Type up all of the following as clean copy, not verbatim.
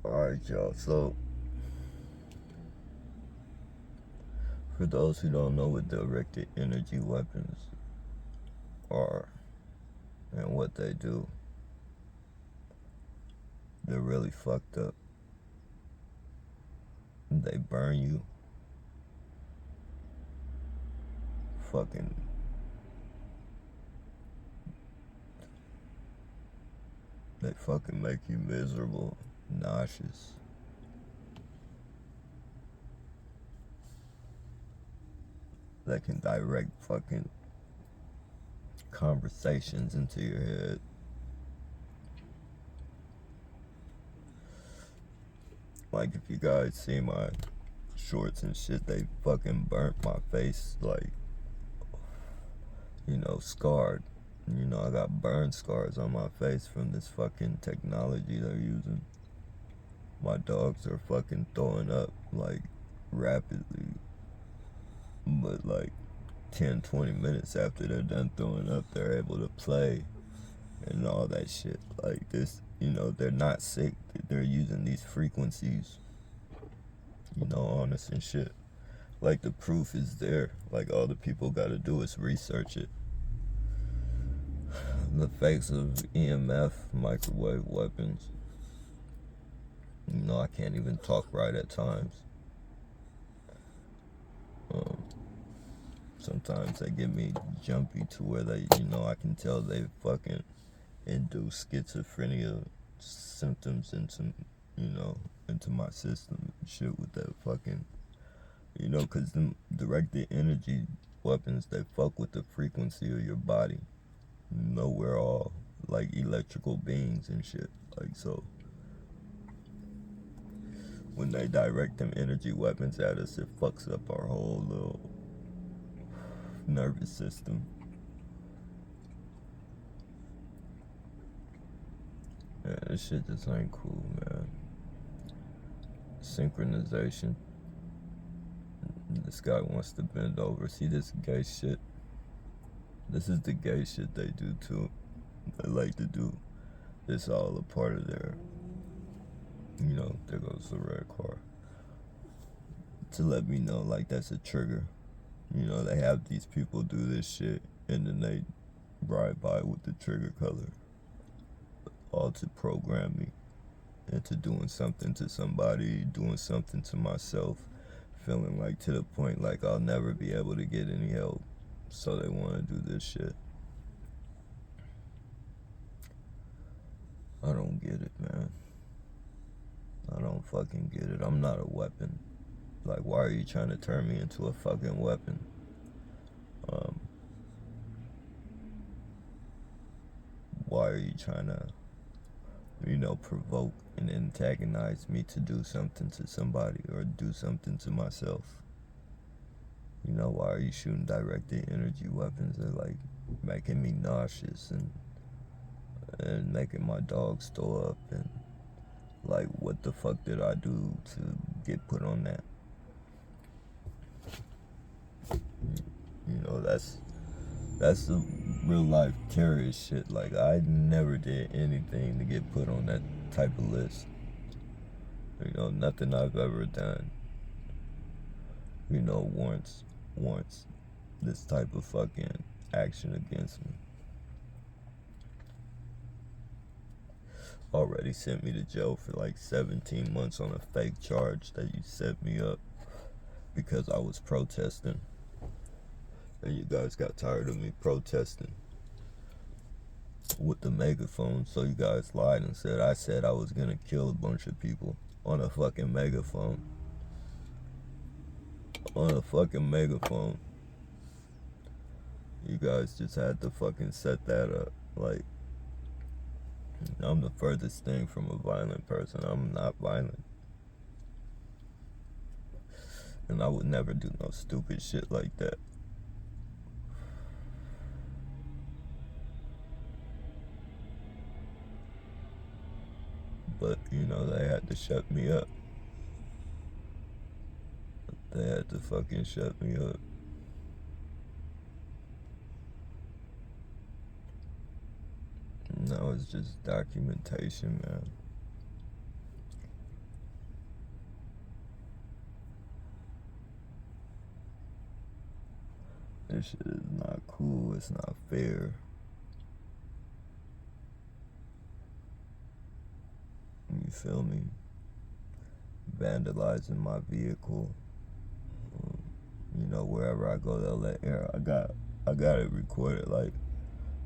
Alright, y'all. So, for those who don't know what directed energy weapons are and what they do, they're really fucked up. They burn you. Fucking. They fucking make you miserable, nauseous. They can direct fucking conversations into your head. Like, if you guys see my shorts and shit, they fucking burnt my face, like, scarred. I got burn scars on my face from this fucking technology they're using. My dogs are fucking throwing up, like, rapidly. But, like, 10, 20 minutes after they're done throwing up, they're able to play and all that shit. Like, this, they're not sick. They're using these frequencies, on us and shit. Like, the proof is there. Like, all the people gotta do is research it. The effects of EMF, microwave weapons. I can't even talk right at times. Sometimes they get me jumpy to where they, I can tell they fucking induce schizophrenia symptoms into my system and shit with that fucking, because them directed energy weapons, they fuck with the frequency of your body. We're all like electrical beings and shit. Like, so when they direct them energy weapons at us, it fucks up our whole little nervous system. Yeah, this shit just ain't cool, man. Synchronization. This guy wants to bend over. See this gay shit? This is the gay shit they do too. They like to do this all a part of their, there goes the red car. To let me know, like, that's a trigger. They have these people do this shit and then they ride by with the trigger color. All to program me into doing something to somebody, doing something to myself, feeling like to the point like I'll never be able to get any help. So they want to do this shit. I don't get it, man. I don't fucking get it. I'm not a weapon. Like, why are you trying to turn me into a fucking weapon? Why are you trying to, provoke and antagonize me to do something to somebody or do something to myself? Why are you shooting directed energy weapons? They're like making me nauseous and making my dogs throw up, and like, what the fuck did I do to get put on that? That's the real life terrorist shit. Like, I never did anything to get put on that type of list. Nothing I've ever done, warrants this type of fucking action against me. Already sent me to jail for like 17 months on a fake charge that you set me up because I was protesting. And you guys got tired of me protesting with the megaphone, so you guys lied and said I said I was gonna kill a bunch of people on a fucking megaphone. On a fucking megaphone. You guys just had to fucking set that up. Like, I'm the furthest thing from a violent person. I'm not violent. And I would never do no stupid shit like that. But, they had to shut me up. They had to fucking shut me up. Now it's just documentation, man. This shit is not cool. It's not fair. You feel me? Vandalizing my vehicle. You know, wherever I go, they'll let air. I got it recorded, like,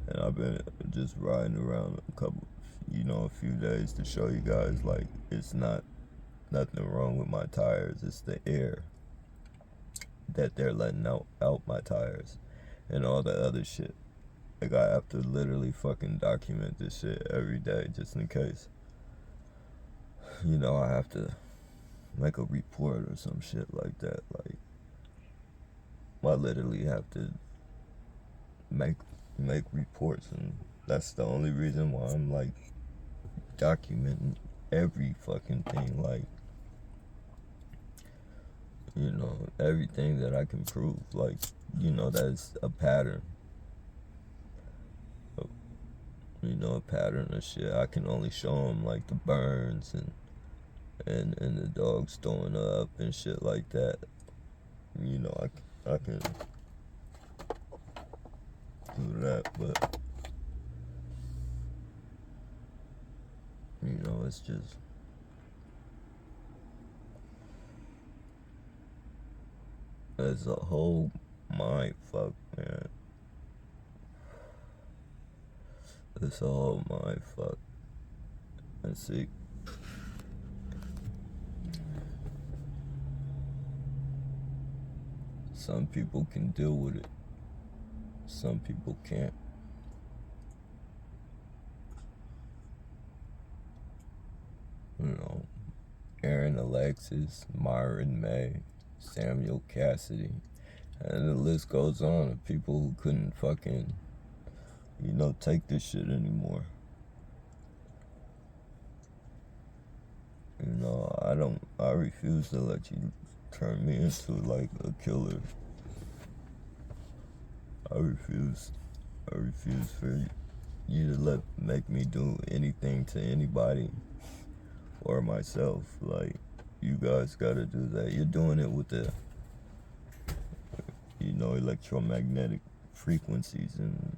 and I've been just riding around a few days to show you guys, like, it's nothing wrong with my tires. It's the air that they're letting out my tires and all the other shit. Like, I have to literally fucking document this shit every day just in case. You know, I have to make a report or some shit like that. Like, I literally have to make reports, and that's the only reason why I'm like documenting every fucking thing, like, you know, everything that I can prove, like, you know, that's a pattern, you know, a pattern of shit. I can only show them like the burns and the dogs throwing up and shit like that. You know, I can do that, but you know, it's just it's a whole mind fuck, man. It's a whole mind fuck. And see, some people can deal with it. Some people can't. You know, Aaron Alexis, Myron May, Samuel Cassidy, and the list goes on of people who couldn't fucking, you know, take this shit anymore. You know, I refuse to let you turn me into like a killer. I refuse for you to make me do anything to anybody or myself. Like, you guys gotta do that. You're doing it with the, you know, electromagnetic frequencies and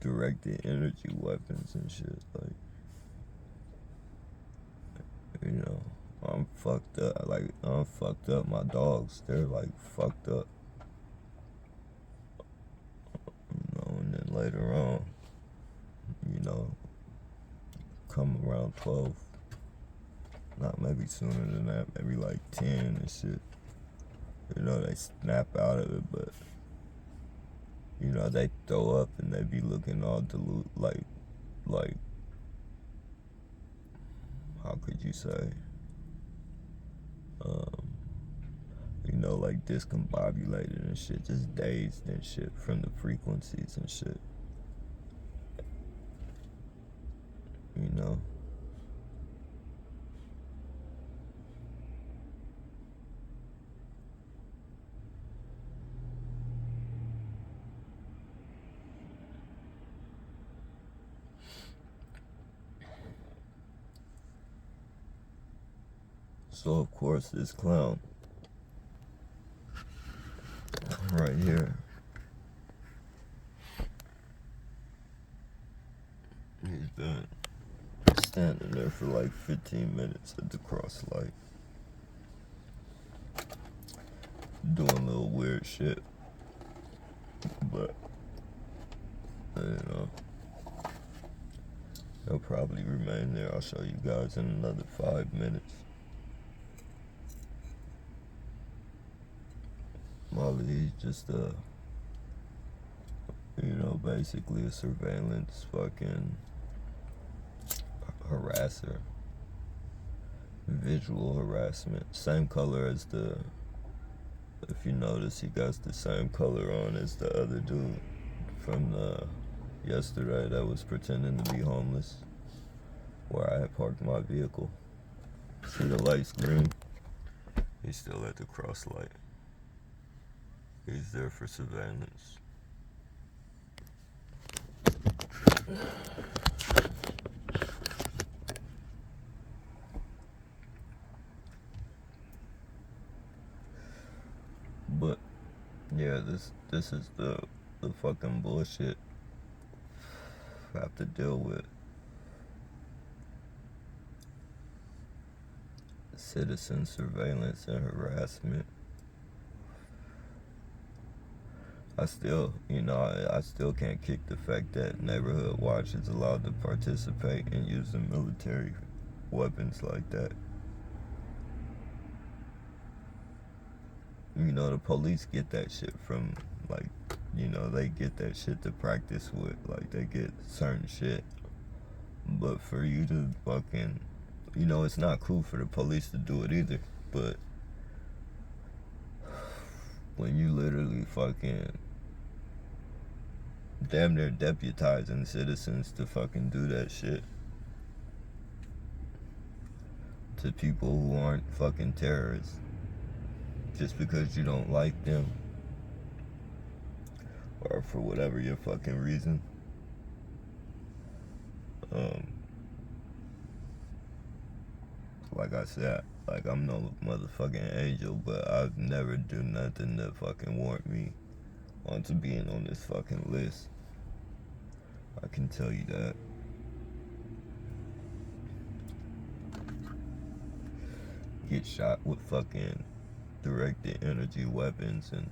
directed energy weapons and shit. Like, you know, I'm fucked up. Like, I'm fucked up. My dogs, they're like fucked up. You know, and then later on, you know, come around 12, not maybe sooner than that, maybe like 10 and shit. You know, they snap out of it, but, you know, they throw up and they be looking all like, how could you say? You know, like discombobulated and shit, just dazed and shit from the frequencies and shit. You know? So, of course, this clown right here, he's been standing there for like 15 minutes at the cross light, doing little weird shit. But, you know, he'll probably remain there. I'll show you guys in another 5 minutes. Molly, he's just you know, basically a surveillance fucking harasser. Visual harassment. Same color as if you notice, he got the same color on as the other dude from yesterday that was pretending to be homeless, where I had parked my vehicle. See the light's green? He's still at the cross light. He's there for surveillance. But yeah, yeah, this is the fucking bullshit I have to deal with. Citizen surveillance and harassment. I still, I still can't kick the fact that Neighborhood Watch is allowed to participate in using military weapons like that. The police get that shit from, like, they get that shit to practice with. Like, they get certain shit. But for you to fucking, it's not cool for the police to do it either. But when you literally fucking damn near deputizing citizens to fucking do that shit to people who aren't fucking terrorists just because you don't like them or for whatever your fucking reason. Like I said, like, I'm no motherfucking angel, but I've never do nothing to fucking warrant me onto being on this fucking list. I can tell you that. Get shot with fucking directed energy weapons and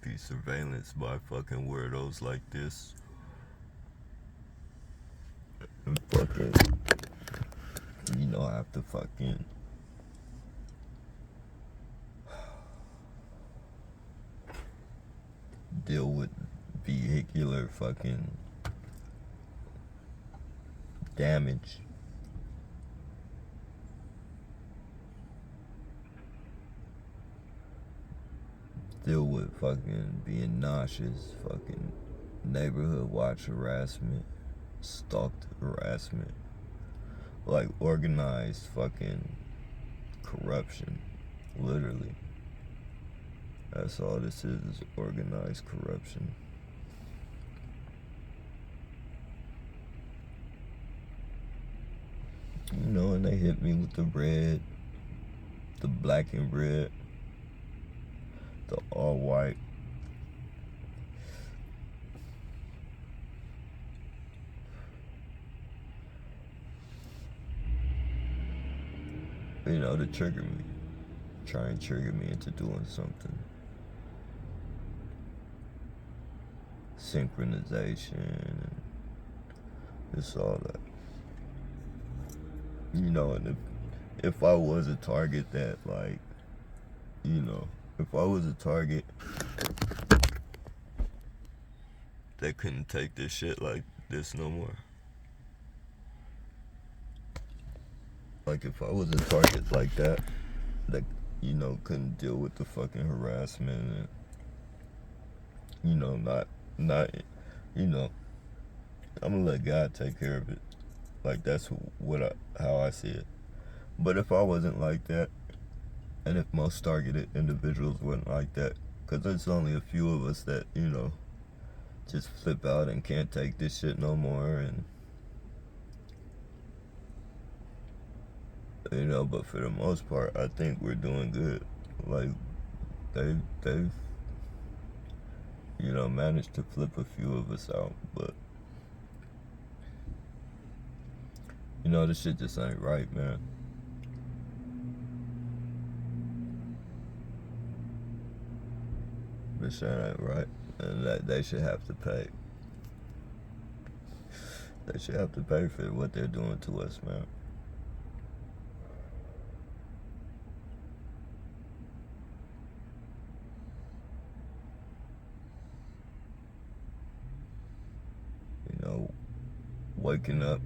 be surveillanced by fucking weirdos like this. And fucking, I have to fucking deal with vehicular fucking damage. Deal with fucking being nauseous, fucking neighborhood watch harassment, stalked harassment, like organized fucking corruption, literally. That's all this is organized corruption. And they hit me with the red, the black and red, the all white. To trigger me. Try and trigger me into doing something. Synchronization and just all that. And if I was a target that, like, if I was a target that couldn't take this shit like this no more. Like, if I was a target like that couldn't deal with the fucking harassment and, not, I'm gonna let God take care of it. Like, that's how I see it. But if I wasn't like that, and if most targeted individuals weren't like that, because there's only a few of us that, just flip out and can't take this shit no more, and, but for the most part, I think we're doing good. Like, they've, managed to flip a few of us out, but, this shit just ain't right, man. This shit ain't right, and that they should have to pay. They should have to pay for what they're doing to us, man. Waking up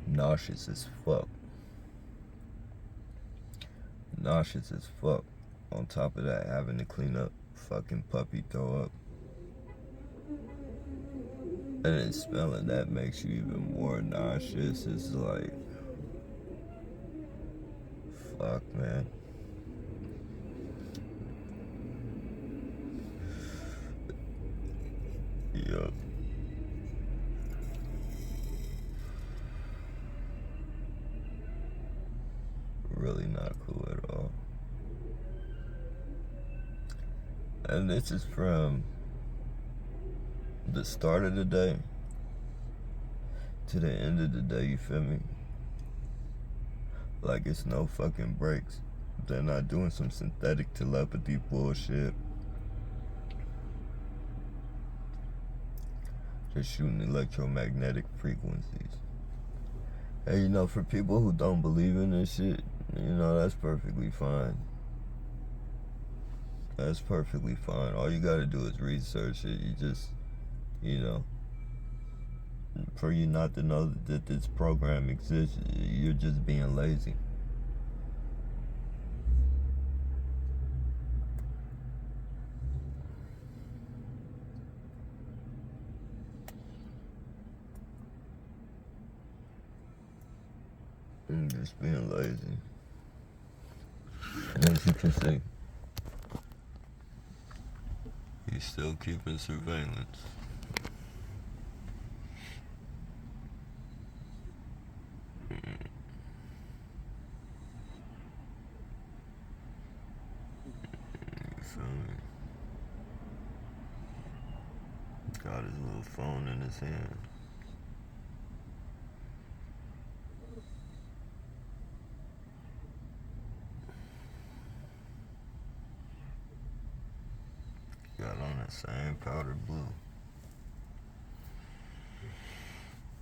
nauseous as fuck. Nauseous as fuck. On top of that, having to clean up fucking puppy throw up. And then smelling that makes you even more nauseous. It's like, fuck, man. Yup. And this is from the start of the day to the end of the day, you feel me? Like, it's no fucking breaks. They're not doing some synthetic telepathy bullshit. Just shooting electromagnetic frequencies. And you know, for people who don't believe in this shit, you know, that's perfectly fine. That's perfectly fine. All you gotta do is research it. You just, you know, for you not to know that this program exists, you're just being lazy. I'm just being lazy. And as you can see, he's still keeping surveillance. You feel me? Got his little phone in his hand. Got on that same powder blue.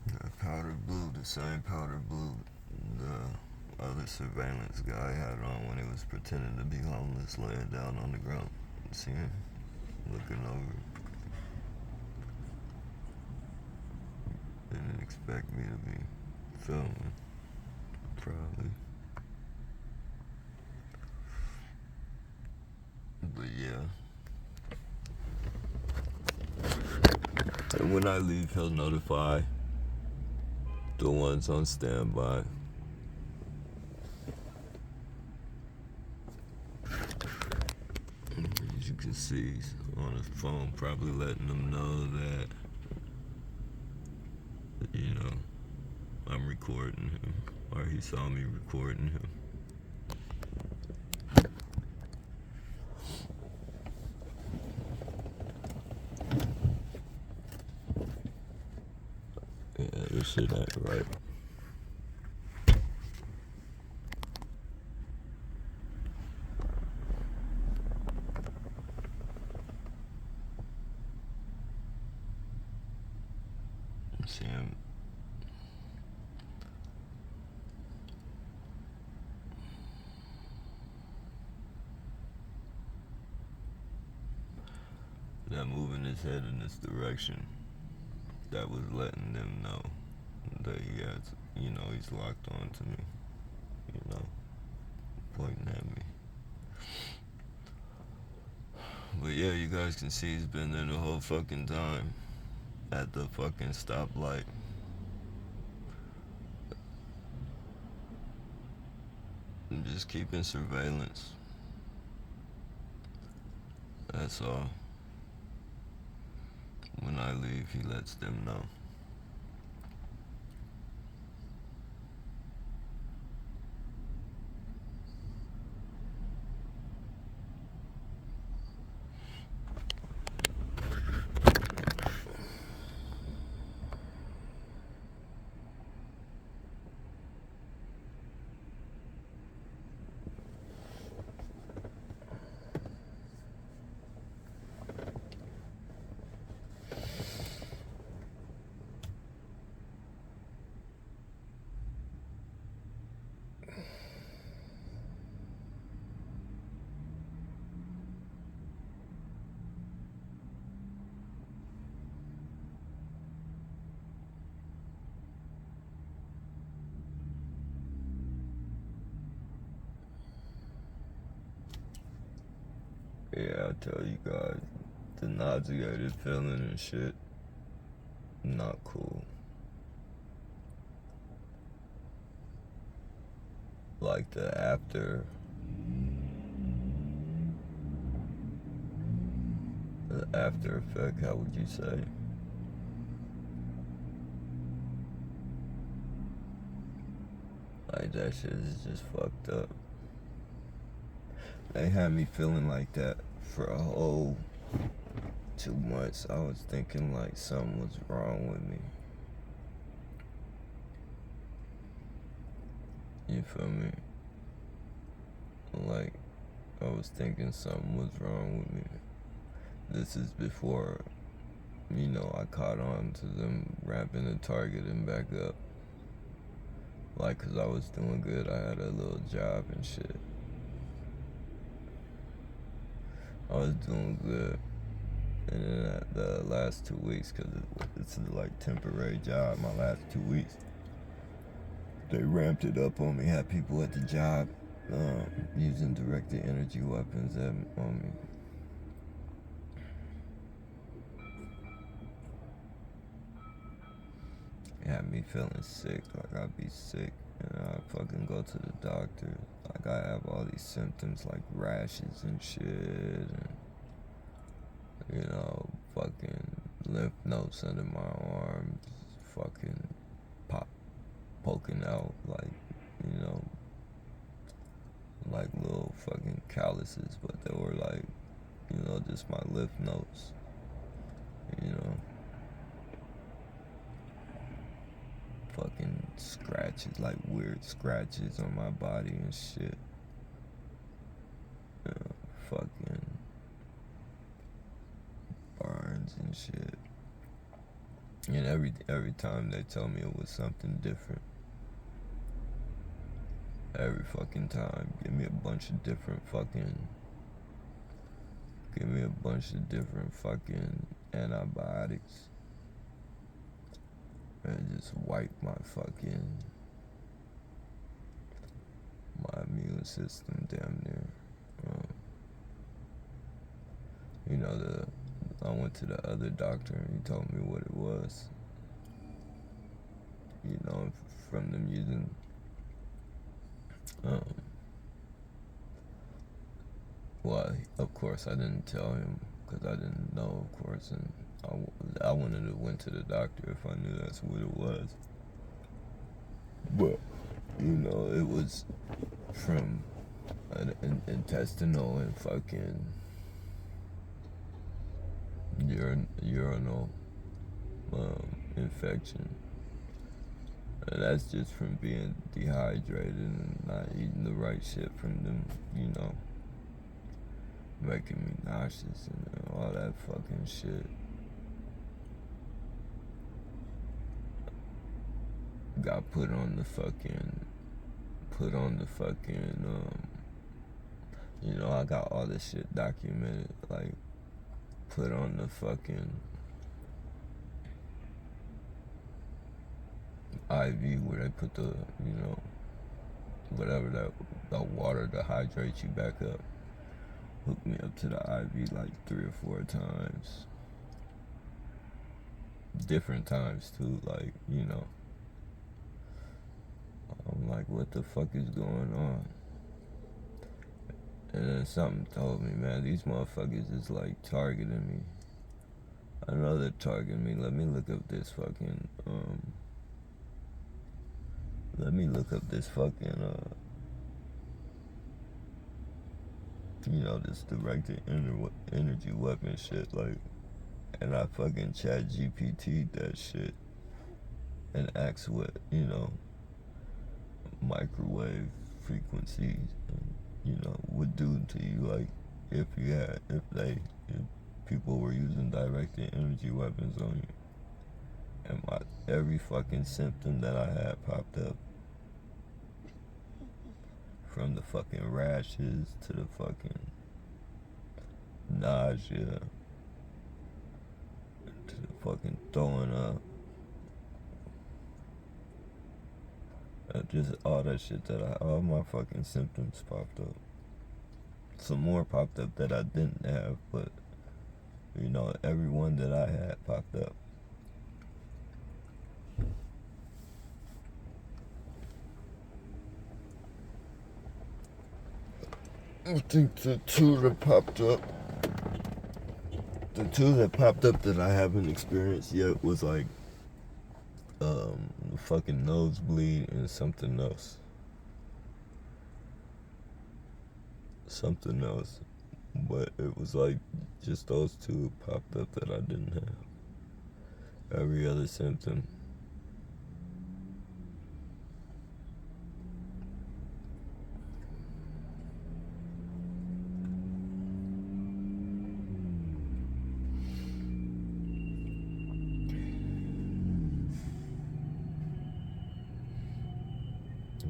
That powder blue, the same powder blue the other surveillance guy had on when he was pretending to be homeless, laying down on the ground. See him? Looking over. Didn't expect me to be filming. Probably. But yeah. And when I leave, he'll notify the ones on standby. As you can see, he's on his phone, probably letting them know that, you know, I'm recording him, or he saw me recording him. Yeah, this shit ain't right. See him. That moving his head in this direction, that was letting them know that he has, you know, he's locked on to me, you know, pointing at me. But yeah, you guys can see he's been there the whole fucking time at the fucking stoplight. I'm just keeping surveillance. That's all. When I leave, he lets them know. Yeah, I tell you guys, the nauseated feeling and shit, not cool. Like the after effect, how would you say? Like, that shit is just fucked up. They had me feeling like that for a whole 2 months, I was thinking like something was wrong with me. You feel me? Like, I was thinking something was wrong with me. This is before, I caught on to them ramping the target and back up. Like, 'cause I was doing good. I had a little job and shit. I was doing good. And then the last 2 weeks, 'cause it's like temporary job, my last 2 weeks, they ramped it up on me. Had people at the job using directed energy weapons on me. It had me feeling sick, like I'd be sick, and I'd fucking go to the doctor. Like I have all these symptoms like rashes and shit, and fucking lymph nodes under my arms, fucking poking out, like, like little fucking calluses, but they were like, just my lymph nodes, fucking scratches, like weird scratches on my body and shit. Fucking burns and shit. And every time they tell me it was something different. Every fucking time, give me a bunch of different antibiotics. And just wipe my immune system damn near. I went to the other doctor and he told me what it was. From them using well, of course I didn't tell him because I didn't know, of course, and I wouldn't have went to the doctor if I knew that's what it was. But it was from an intestinal and fucking urinal infection. And that's just from being dehydrated and not eating the right shit from them, making me nauseous and all that fucking shit. Got put on the fucking, I got all this shit documented, like, put on the fucking IV where they put the, whatever that water to hydrate you back up. Hooked me up to the IV like 3 or 4 times. Different times too, like, I'm like, what the fuck is going on? And then something told me, man, these motherfuckers is like targeting me. I know they're targeting me. Let me look up this fucking, this directed energy weapon shit, like, and I fucking Sjpd that shit and asked what, microwave frequencies, would do to you, like, if people were using directed energy weapons on you. And every fucking symptom that I had popped up. From the fucking rashes to the fucking nausea to the fucking throwing up. Just all that shit all my fucking symptoms popped up. Some more popped up that I didn't have, but, every one that I had popped up. I think the two that popped up that I haven't experienced yet was like fucking nosebleed and something else. But it was like just those two popped up that I didn't have. Every other symptom.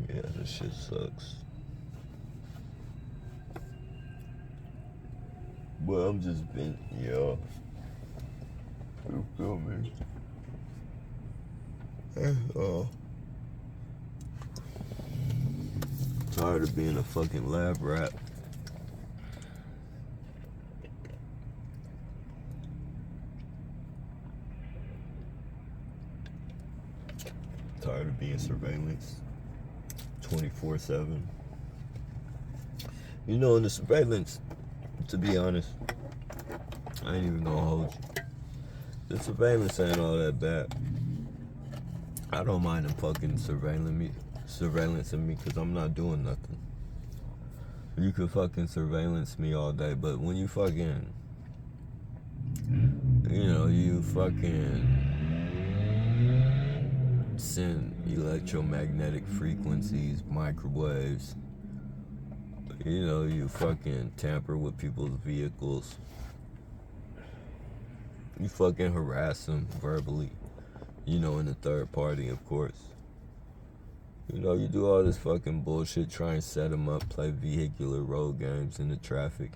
Yeah, this shit sucks. Well, I'm just venting, y'all. You feel me? Tired of being a fucking lab rat. Tired of being surveillance 24/7. You know, in the surveillance, to be honest, I ain't even gonna hold you. The surveillance ain't all that bad. I don't mind them fucking surveillancing me, because I'm not doing nothing. You could fucking surveillance me all day, but when you fucking, you fucking send electromagnetic frequencies, microwaves, you fucking tamper with people's vehicles, you fucking harass them verbally, in the third party, of course. You do all this fucking bullshit, try and set them up, play vehicular road games in the traffic,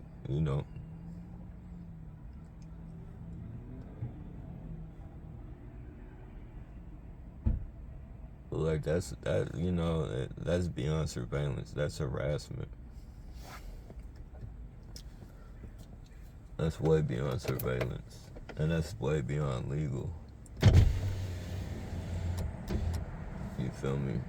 Like, that's beyond surveillance. That's harassment. That's way beyond surveillance. And that's way beyond legal. You feel me?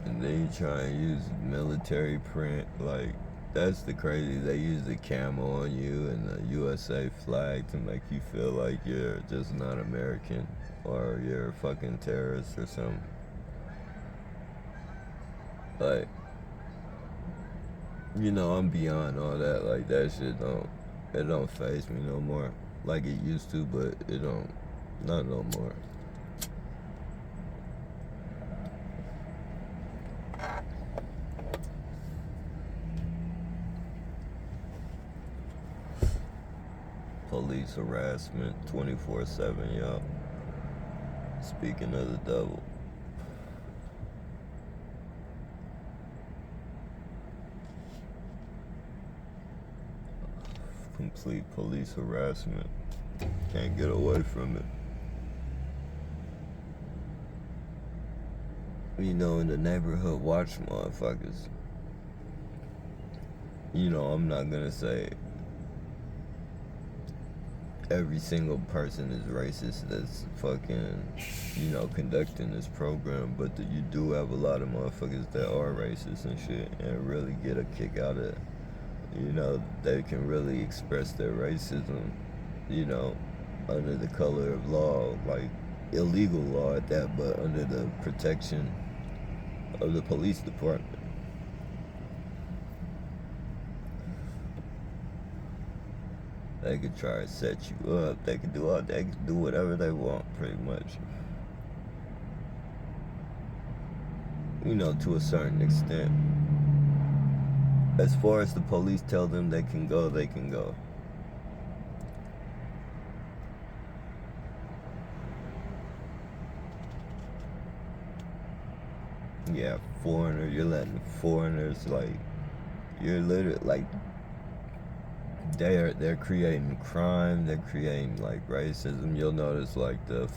And then you try and use military print, like, that's the crazy. They use the camo on you and the USA flag to make you feel like you're just not American or you're a fucking terrorist or something. Like, I'm beyond all that. Like, that shit don't faze me no more. Like it used to, but it don't, not no more. Police harassment 24/7, y'all. Speaking of the devil. Complete police harassment. Can't get away from it. In the neighborhood watch motherfuckers. I'm not gonna say every single person is racist that's fucking, conducting this program, but you do have a lot of motherfuckers that are racist and shit and really get a kick out of it. They can really express their racism, under the color of law, like illegal law at that, but under the protection of the police department. They could try to set you up. They could do whatever they want, pretty much. To a certain extent. As far as the police tell them they can go, they can go. Yeah, you're letting foreigners, like, you're literally, like, they're creating crime, they're creating, like, racism. You'll notice, like, the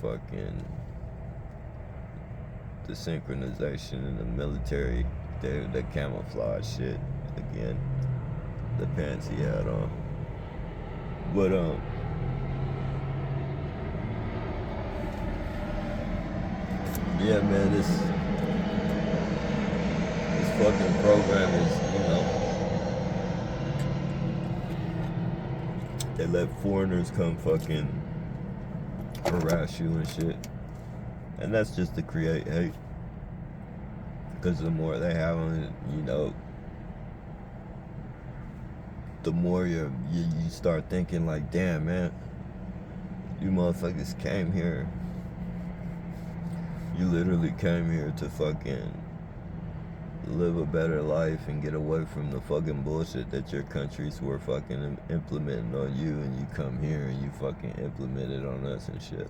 synchronization in the military, the camouflage shit, again, the pants he had on. But, yeah, man, fucking program is, they let foreigners come fucking harass you and shit. And that's just to create hate. Because the more they have on it, the more you start thinking like, damn, man, you motherfuckers came here. You literally came here to fucking live a better life and get away from the fucking bullshit that your countries were fucking implementing on you, and you come here and you fucking implement it on us and shit.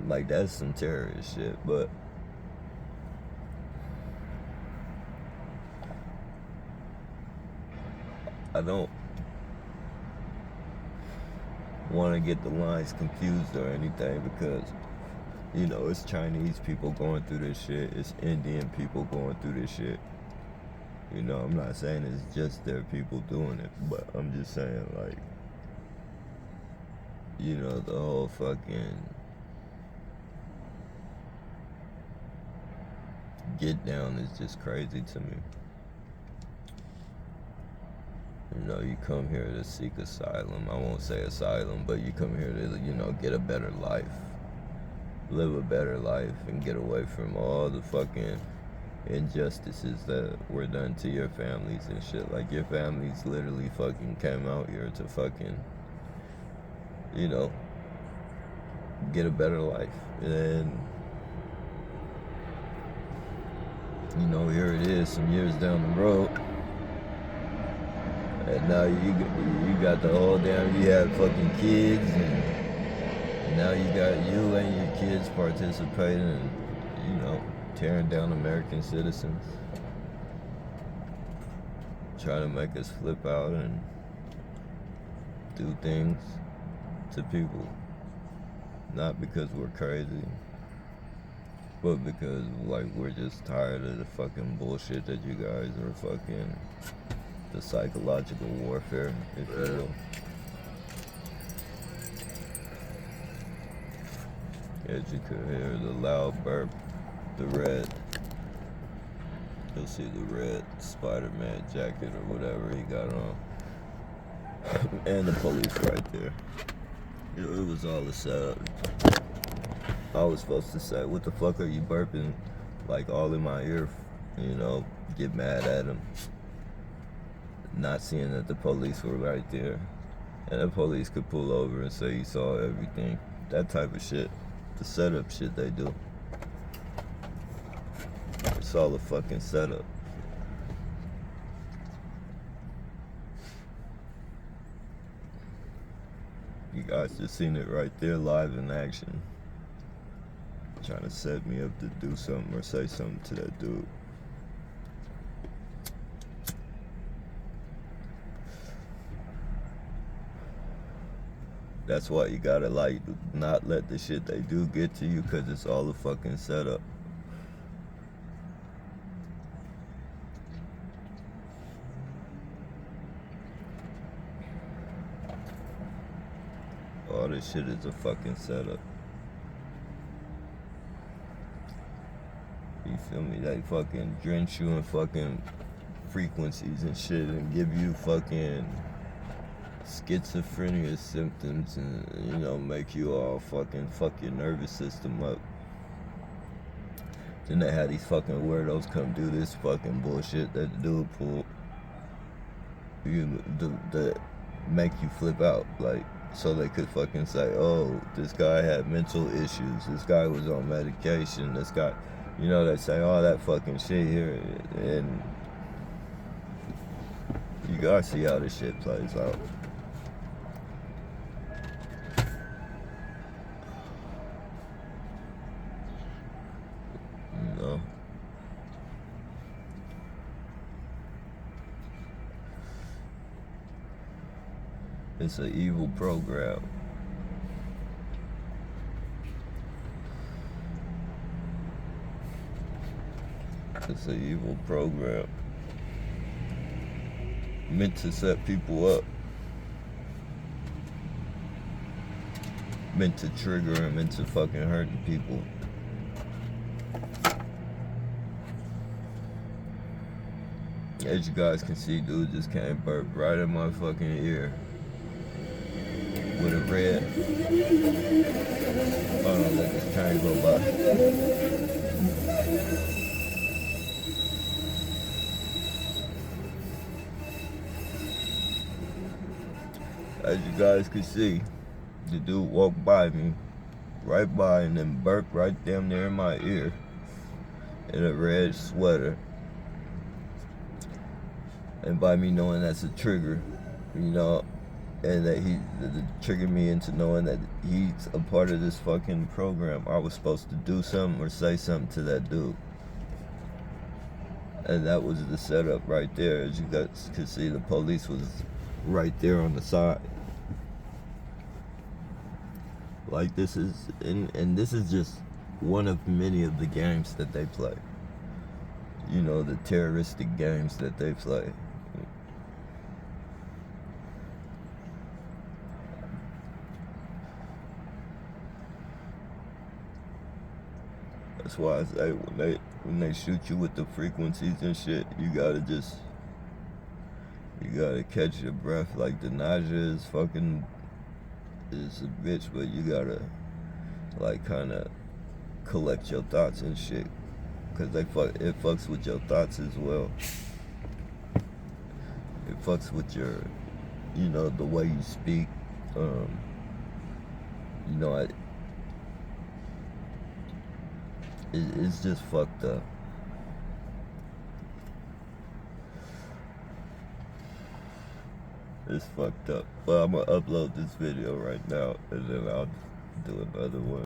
Like that's some terrorist shit, but I don't want to get the lines confused or anything, because it's Chinese people going through this shit, it's Indian people going through this shit. I'm not saying it's just their people doing it, but I'm just saying, like, the whole fucking get down is just crazy to me. You come here to seek asylum. I won't say asylum, but you come here to, get a better life. Live a better life and get away from all the fucking injustices that were done to your families and shit. Like, your families literally fucking came out here to fucking, get a better life. And, here it is some years down the road. And now you got the whole damn, you have fucking kids, and now you got you and your kids participating in, tearing down American citizens, trying to make us flip out and do things to people, not because we're crazy, but because, like, we're just tired of the fucking bullshit that you guys are fucking, the psychological warfare, if you will. As you could hear the loud burp, the red, you'll see the red Spider-Man jacket or whatever he got on. And the police right there. It was all a setup. I was supposed to say, what the fuck are you burping, like, all in my ear, get mad at him. Not seeing that the police were right there. And the police could pull over and say you saw everything. That type of shit. The setup shit they do. It's all a fucking setup. You guys just seen it right there, live in action. Trying to set me up to do something or say something to that dude. That's why you gotta, like, not let the shit they do get to you, because it's all a fucking setup. All this shit is a fucking setup. You feel me? They fucking drench you in fucking frequencies and shit and give you fucking schizophrenia symptoms and, make you all fucking fuck your nervous system up. Then they had these fucking weirdos come do this fucking bullshit that the dude pulled. That make you flip out, like, so they could fucking say, oh, this guy had mental issues, this guy was on medication, this guy, they say all that fucking shit here, and you gotta see how this shit plays out. It's an evil program. It's an evil program meant to set people up, meant to trigger and meant to fucking hurting people. As you guys can see, dude just came burp right in my fucking ear with a red. Hold on, let this train go by. As you guys can see, the dude walked by me, right by, and then burped right damn near in my ear in a red sweater. And by me knowing that's a trigger, you know, and that he triggered me into knowing that he's a part of this fucking program, I was supposed to do something or say something to that dude. And that was the setup right there. As you guys can see, the police was right there on the side. Like, this is, and this is just one of many of the games that they play. You know, the terroristic games that they play. That's why I say when they shoot you with the frequencies and shit, you gotta catch your breath. Like, the nausea is fucking is a bitch, but you gotta like kind of collect your thoughts and shit, cause it fucks with your thoughts as well. It fucks with your, you know, the way you speak. You know, it's just fucked up. It's fucked up. But I'm gonna upload this video right now, and then I'll do another one.